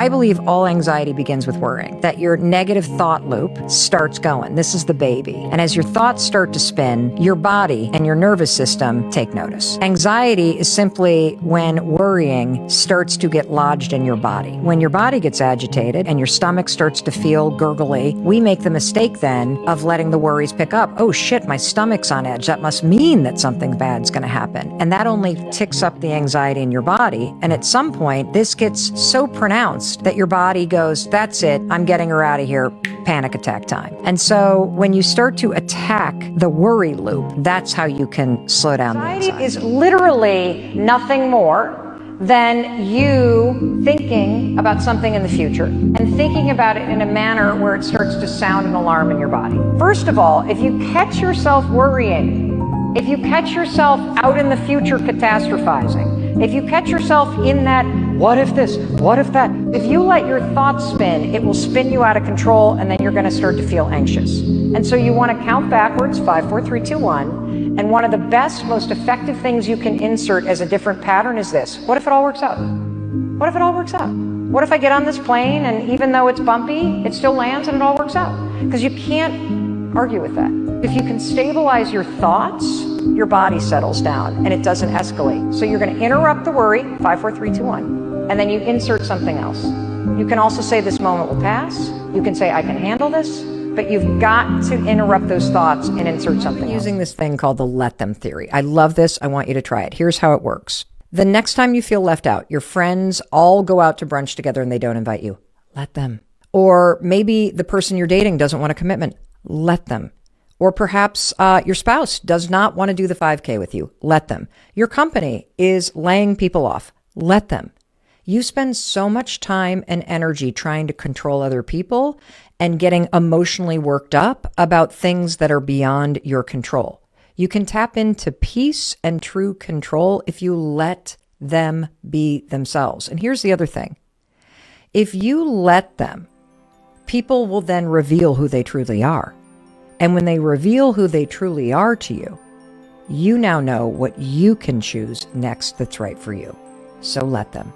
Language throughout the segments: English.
I believe all anxiety begins with worrying, that your negative thought loop starts going. This is the baby. And as your thoughts start to spin, your body and your nervous system take notice. Anxiety is simply when worrying starts to get lodged in your body. When your body gets agitated and your stomach starts to feel gurgly, we make the mistake then of letting the worries pick up. Oh shit, my stomach's on edge. That must mean that something bad's going to happen. And that only ticks up the anxiety in your body. And at some point, this gets so pronounced that your body goes, that's it, I'm getting her out of here, panic attack time. And so when you start to attack the worry loop, that's how you can slow down the anxiety. Anxiety is literally nothing more than you thinking about something in the future and thinking about it in a manner where it starts to sound an alarm in your body. First of all, if you catch yourself worrying, if you catch yourself out in the future catastrophizing, if you catch yourself in that, what if this, what if that, if you let your thoughts spin, it will spin you out of control and then you're going to start to feel anxious. And so you want to count backwards, 5, 4, 3, 2, 1. And one of the best, most effective things you can insert as a different pattern is this. What if it all works out? What if it all works out? What if I get on this plane and even though it's bumpy, it still lands and it all works out? Because you can't argue with that. If you can stabilize your thoughts, your body settles down and it doesn't escalate. So you're going to interrupt the worry, 5, 4, 3, 2, 1, and then you insert something else. You can also say this moment will pass. You can say I can handle this, but you've got to interrupt those thoughts and insert something else. Using this thing called the let them theory. I love this. I want you to try it. Here's how it works. The next time you feel left out, your friends all go out to brunch together and they don't invite you. Let them. Or maybe the person you're dating doesn't want a commitment. Let them. Or perhaps your spouse does not want to do the 5K with you. Let them. Your company is laying people off. Let them. You spend so much time and energy trying to control other people and getting emotionally worked up about things that are beyond your control. You can tap into peace and true control if you let them be themselves. And here's the other thing. If you let them, people will then reveal who they truly are. And when they reveal who they truly are to you, you now know what you can choose next that's right for you. So let them.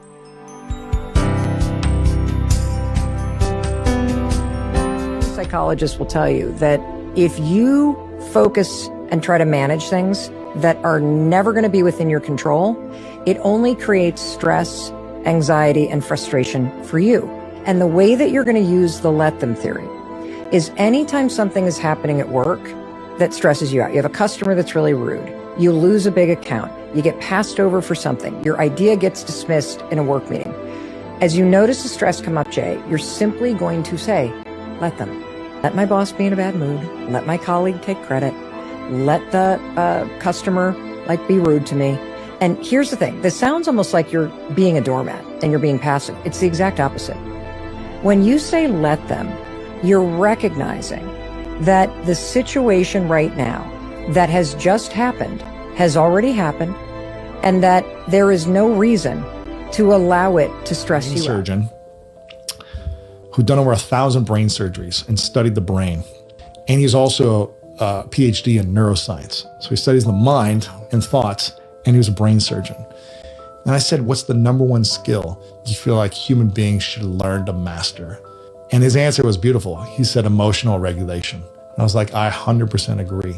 Psychologists will tell you that if you focus and try to manage things that are never going to be within your control, it only creates stress, anxiety, and frustration for you. And the way that you're going to use the let them theory is anytime something is happening at work that stresses you out, you have a customer that's really rude, you lose a big account, you get passed over for something, your idea gets dismissed in a work meeting. As you notice the stress come up, Jay, you're simply going to say, let them. Let my boss be in a bad mood. Let my colleague take credit. Let the customer be rude to me. And here's the thing. This sounds almost like you're being a doormat and you're being passive. It's the exact opposite. When you say let them, you're recognizing that the situation right now that has just happened has already happened and that there is no reason to allow it to stress you out. Surgeon who'd done over 1,000 brain surgeries and studied the brain. And he's also a PhD in neuroscience. So he studies the mind and thoughts, and he was a brain surgeon. And I said, what's the number one skill you feel like human beings should learn to master? And his answer was beautiful. He said emotional regulation. And I was like, I 100% agree.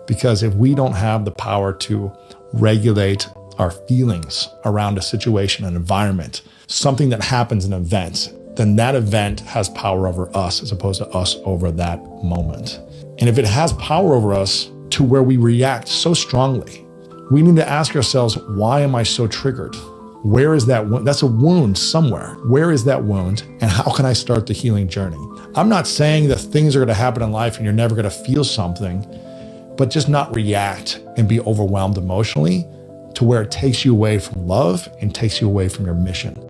Because if we don't have the power to regulate our feelings around a situation, an environment, something that happens in events, then that event has power over us as opposed to us over that moment. And if it has power over us to where we react so strongly, we need to ask ourselves, why am I so triggered? Where is that wound? That's a wound somewhere. Where is that wound? And how can I start the healing journey? I'm not saying that things are going to happen in life and you're never going to feel something, but just not react and be overwhelmed emotionally to where it takes you away from love and takes you away from your mission.